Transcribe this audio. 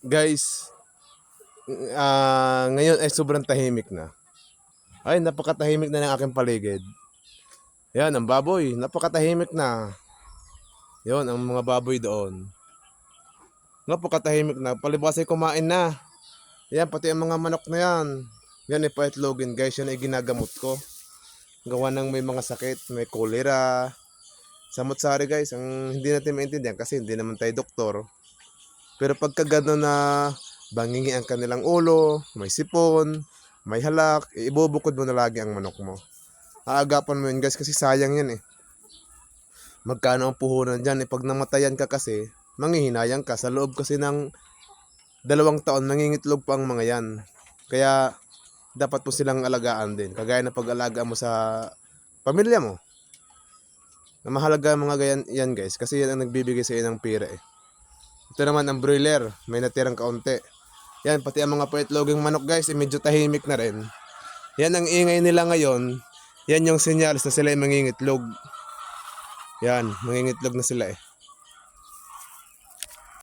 Guys, ngayon ay sobrang tahimik na. Ay, napakatahimik na ng aking paligid. Yan, ang baboy, napakatahimik na. Yon, ang mga baboy doon. Napakatahimik na. Palibas ay kumain na. Yan, pati ang mga manok na yan. Yan ay paitlogin guys, yan ay ginagamot ko. Gawa ng may mga sakit, may cholera. Samot-sari guys, ang hindi natin maintindihan kasi hindi naman tayo doktor. Pero pagka gano'n na bangingi ang kanilang ulo, may sipon, may halak, ibubukod mo na lagi ang manok mo. Aagapan mo yun guys kasi sayang yan eh. Magkano ang puhunan dyan eh. Pag namatayan ka kasi, manghihinayang ka. Sa loob kasi ng 2 taon, nangingitlog pa ang mga yan. Kaya dapat po silang alagaan din. Kagaya na pag-alaga mo sa pamilya mo. Na mahalaga mga ganyan yan guys kasi yan ang nagbibigay sa iyo ng pera eh. Ito naman ang broiler, may natirang kaunti. Yan, pati ang mga paitloging manok guys, medyo tahimik na rin. Yan ang ingay nila ngayon. Yan yung senyales na sila ay mangingitlog. Yan, mangingitlog na sila eh.